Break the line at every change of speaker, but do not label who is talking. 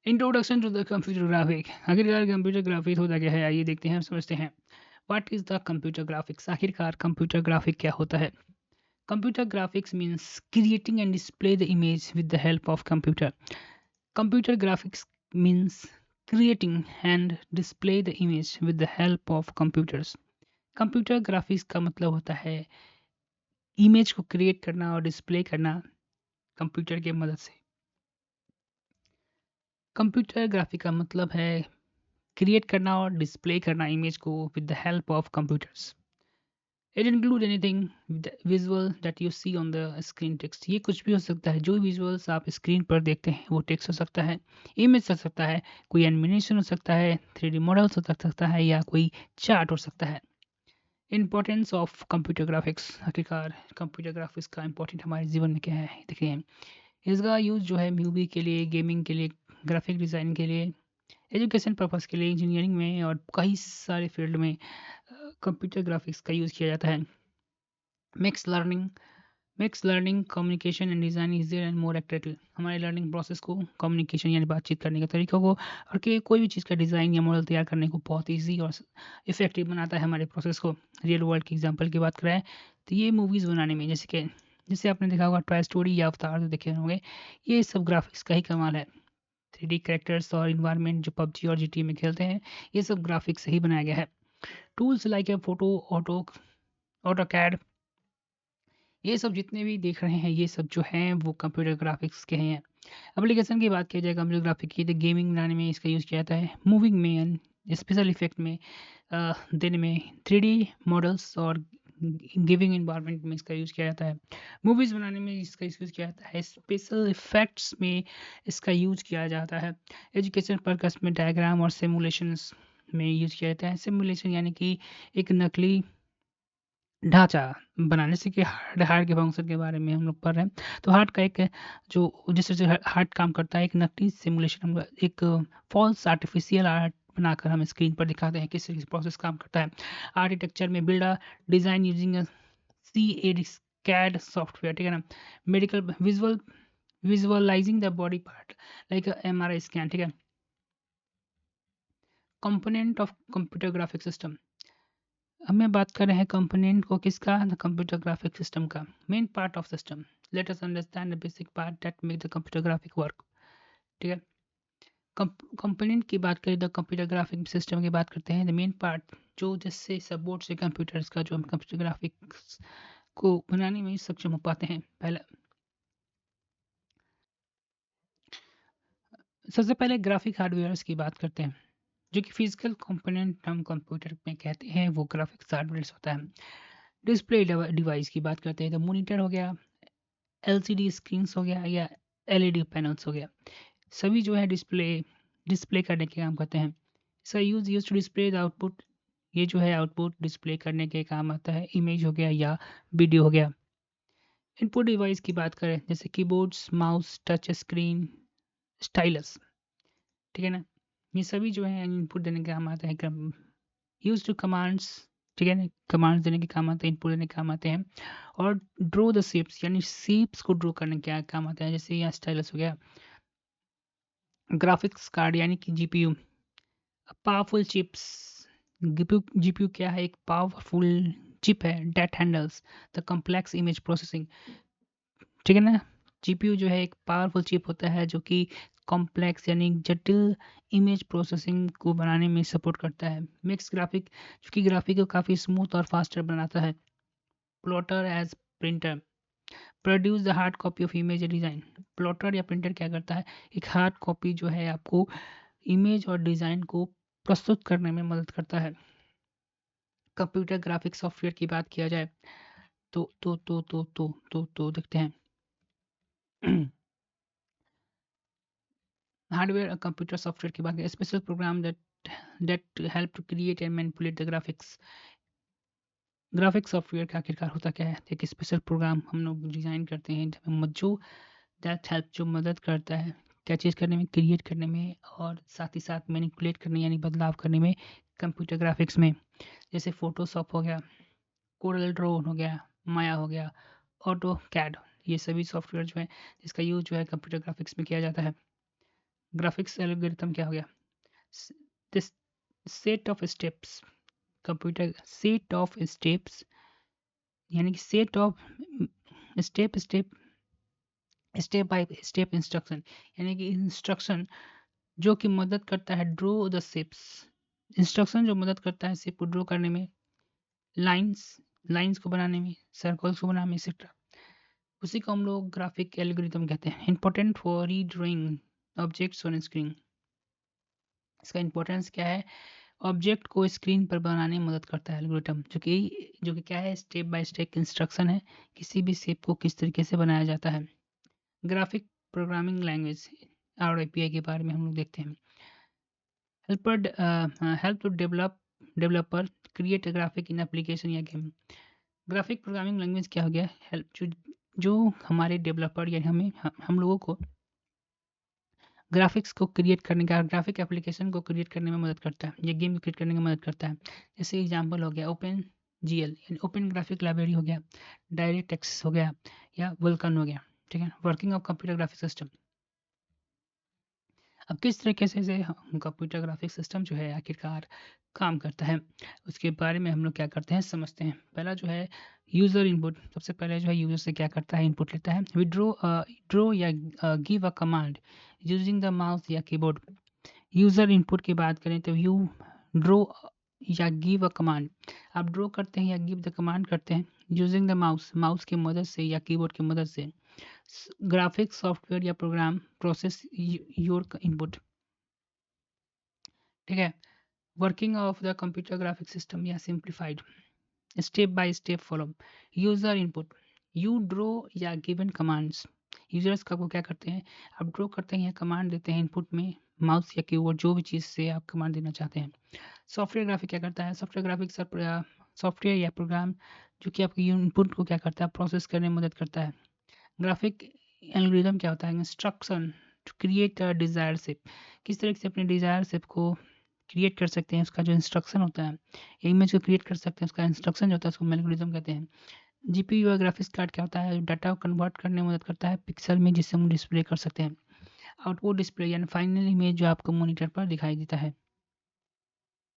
Introduction to the computer graphic. आखिरकार computer graphics होता क्या है, आइए देखते हैं और समझते हैं। What is the computer graphics? आखिरकार कंप्यूटर ग्राफिक क्या होता है? Computer graphics means creating and display the image with the help of computer. Computer graphics means creating and display the image with the help of computers. Computer graphics का मतलब होता है image को create करना और डिस्प्ले करना computer की मदद से। कंप्यूटर ग्राफिक का मतलब है क्रिएट करना और डिस्प्ले करना इमेज को with the help of computers. It include anything visual that you see on the screen text. ये कुछ भी हो सकता है, जो विजुअल्स आप स्क्रीन पर देखते हैं वो टेक्स्ट हो सकता है, इमेज हो सकता है, कोई एनिमेशन हो सकता है, 3D मॉडल्स हो सकता है या कोई चार्ट हो सकता है। Importance of computer graphics. आखिरकार कंप्यूटर ग्राफिक्स का इंपॉर्टेंट हमारे जीवन में क्या है, देखिए। इसका यूज़ जो है मूवी के लिए, गेमिंग के लिए, ग्राफिक डिज़ाइन के लिए, एजुकेशन पर्पस के लिए, इंजीनियरिंग में और कई सारे फील्ड में कंप्यूटर ग्राफिक्स का यूज़ किया जाता है। Mix learning. Mix learning communication and design easier and more attractive. हमारे लर्निंग प्रोसेस को, कम्युनिकेशन यानी बातचीत करने के तरीकों को और कि कोई भी चीज़ का डिज़ाइन या मॉडल तैयार करने को बहुत ईजी और इफेक्टिव बनाता है हमारे प्रोसेस को। रियल वर्ल्ड की एग्जांपल की बात करें तो ये मूवीज़ बनाने में, जैसे आपने देखा होगा टॉय स्टोरी या अवतार जो देखे होंगे, ये सब ग्राफिक्स का ही कमाल है। 3D कैरेक्टर्स और इन्वायरमेंट जो पबजी और जीटी में खेलते हैं, ये सब ग्राफिक्स से ही बनाया गया है। Tools like a photo AutoCAD, ये सब जितने भी देख रहे हैं, ये सब जो हैं वो कंप्यूटर ग्राफिक्स के हैं। एप्लीकेशन की बात की जाए कंप्यूटर ग्राफिक की, तो गेमिंग बनाने में इसका यूज़ किया जाता है, मूविंग में एंड स्पेशल इफेक्ट में देने में, 3D मॉडल्स और गिविंग इन्वायरमेंट में इसका यूज़ किया जाता है। मूवीज़ बनाने में इसका यूज़ किया जाता है, स्पेशल इफेक्ट्स में इसका यूज़ किया जाता है। एजुकेशन पर्पस में डायग्राम और सिमुलेशंस में यूज़ किया जाता है। सिमुलेशन यानी कि एक नकली ढाँचा बनाने से, कि हार्ट के फंक्शन के बारे में हम लोग पढ़ रहे हैं। तो हार्ट का एक जो जिस तरह से हार्ट काम करता है, एक नकली सिमुलेशन, हम एक फ़ॉल्स आर्टिफ़िशियल आर्ट बनाकर हम स्क्रीन पर दिखाते हैं किस प्रोसेस काम करता है। आर्किटेक्चर में build a design using a CAD CAD software, ठीक है ना? Medical visualizing the body part like MRI scan, ठीक है? Component of computer graphic system. हमें बात कर रहे हैं कंपोनेंट को किसका, द कंप्यूटर ग्राफिक सिस्टम का। Main part of system, let us understand the basic part that make the computer graphic work, ठीक है। कंपोनेंट की बात करें, द कंप्यूटर ग्राफिक सिस्टम की बात करते हैं, द मेन पार्ट जो जिससे सपोर्ट से कंप्यूटर्स का जो हम कंप्यूटर ग्राफिक्स को बनाने में सक्षम हो पाते हैं। पहला, सबसे पहले ग्राफिक हार्डवेयर्स की बात करते हैं, जो कि फिजिकल कंपोनेंट हम कंप्यूटर में कहते हैं, वो ग्राफिक्स हार्डवेयर होता है। डिस्प्ले डिवाइस की बात करते हैं, तो मॉनिटर हो गया, एलसीडी स्क्रीन्स हो गया या एलईडी पैनल्स हो गया, सभी जो है डिस्प्ले करने के काम करते हैं। इसका use to display the output, ये जो है आउटपुट डिस्प्ले करने के काम आता है, इमेज हो गया या वीडियो हो गया। इनपुट डिवाइस की बात करें, जैसे keyboards, mouse, touch screen, stylus, ठीक है ना? ये सभी जो है इनपुट देने के काम आता है। यूज टू कमांड्स, ठीक है ना? कमांड्स देने के काम आते हैं, इनपुट देने के काम आते हैं। और ड्रॉ द शेप्स, यानी शेप्स को ड्रॉ करने के काम आता है, जैसे यहाँ स्टाइलस हो गया। ग्राफिक्स कार्ड यानी कि जीपीयू, पावरफुल चिप्स। जीपीयू क्या है, एक पावरफुल चिप है that handles the complex image processing, ठीक है ना? जीपीयू जो है एक पावरफुल चिप होता है जो कि कॉम्प्लेक्स यानी जटिल इमेज प्रोसेसिंग को बनाने में सपोर्ट करता है। मिक्स ग्राफिक, जो कि ग्राफिक को काफ़ी स्मूथ और फास्टर बनाता है। Plotter as printer, produce the hard copy of image design. Plotter या प्रिंटर क्या करता है, एक हार्ड कॉपी जो है आपको इमेज और डिज़ाइन को प्रस्तुत करने में मदद करता है। कंप्यूटर ग्राफिक सॉफ्टवेयर की बात किया जाए तो देखते हैं। हार्डवेयर कंप्यूटर सॉफ्टवेयर की बात करें, special program that help to create and manipulate the graphics. Graphic software का आखिरकार होता क्या है, एक स्पेशल प्रोग्राम हम लोग डिज़ाइन करते हैं जो दैट हेल्प, जो मदद करता है क्या चीज़ करने में, क्रिएट करने में और साथ ही साथ मैनिपुलेट करने यानी बदलाव करने में कंप्यूटर ग्राफिक्स में। जैसे फोटोशॉप हो गया, कोरल ड्रो हो गया, माया हो गया, ऑटो कैड, ये सभी सॉफ्टवेयर जो है जिसका यूज जो है कंप्यूटर ग्राफिक्स में किया जाता है। ग्राफिक्स एल्गोरिथम क्या हो गया? This set of steps, computer set of steps, यानी कि set of step step step by step instruction, यानी कि इंस्ट्रक्शन जो कि मदद करता है ड्रॉ द शेप्स, इंस्ट्रक्शन जो मदद करता है शेप को ड्रॉ करने में, लाइंस लाइंस को बनाने में, सर्कल्स को बनाने में एक्सेट्रा, उसी को हम लोग ग्राफिक एल्गोरिथम कहते हैं। Important for redrawing objects on screen, इसका इंपॉर्टेंस क्या है? ऑब्जेक्ट को स्क्रीन पर बनाने में मदद करता है एल्गोरिथम, जो कि क्या है? स्टेप बाय स्टेप इंस्ट्रक्शन है, किसी भी शेप को किस तरीके से बनाया जाता है। ग्राफिक प्रोग्रामिंग लैंग्वेज और एपीआई के बारे में हम लोग देखते हैं। Help to developer create graphic in application या गेम। ग्राफिक प्रोग्रामिंग लैंग्वेज क्या हो गया? हेल्प जो हमारे डेवलपर या हम लोगों को ग्राफिक्स को क्रिएट करने का, ग्राफिक एप्लीकेशन को क्रिएट करने में मदद करता है या गेम को क्रिएट करने में मदद करता है। जैसे एग्जांपल हो गया ओपन जीएल, यानी ओपन ग्राफिक लाइब्रेरी हो गया, डायरेक्ट एक्सेस हो गया, या वल्कन हो गया। ठीक है, working of computer graphic system. अब किस तरीके से कंप्यूटर ग्राफिक सिस्टम जो है आखिरकार काम करता है, उसके बारे में हम लोग क्या करते हैं समझते हैं। पहला जो है यूज़र इनपुट, सबसे पहले जो है यूज़र से क्या करता है? इनपुट लेता है। ड्रो या give a command using the mouse या कीबोर्ड। यूज़र इनपुट की बात करें तो यू ड्रो या गिव अ कमांड, आप ड्रॉ करते हैं या गिव द कमांड करते हैं यूजिंग द माउस, माउस की मदद से या कीबोर्ड की मदद से। ग्राफिक सॉफ्टवेयर या प्रोग्राम प्रोसेस योर इनपुट। ठीक है, working of the computer graphic system या simplified, step by step follow. User input, you draw या गिवन कमांड्स, यूजर्स का वो क्या करते हैं? आप ड्रॉ करते हैं या कमांड देते हैं इनपुट में, माउस या कीबोर्ड जो भी चीज़ से आप कमांड देना चाहते हैं। सॉफ्टवेयर ग्राफिक क्या करता है? सॉफ्टवेयर ग्राफिक सॉफ्टवेयर या प्रोग्राम जो कि आपके इनपुट को क्या करता है? प्रोसेस करने में मदद करता है। ग्राफिक एल्गोरिथम क्या होता है? Instruction to create a desire shape, किस तरह से अपने डिजायर शेप को क्रिएट कर सकते हैं, उसका जो इंस्ट्रक्शन होता है, इमेज को क्रिएट कर सकते हैं, उसका इंस्ट्रक्शन जो होता है उसको एल्गोरिथम कहते हैं। जीपीयू या ग्राफिक्स कार्ड क्या होता है? डाटा को कन्वर्ट करने में मदद करता है पिक्सल में, जिससे हम डिस्प्ले कर सकते हैं। आउटपुट डिस्प्ले यानी फाइनल इमेज जो आपको मॉनिटर पर दिखाई देता है।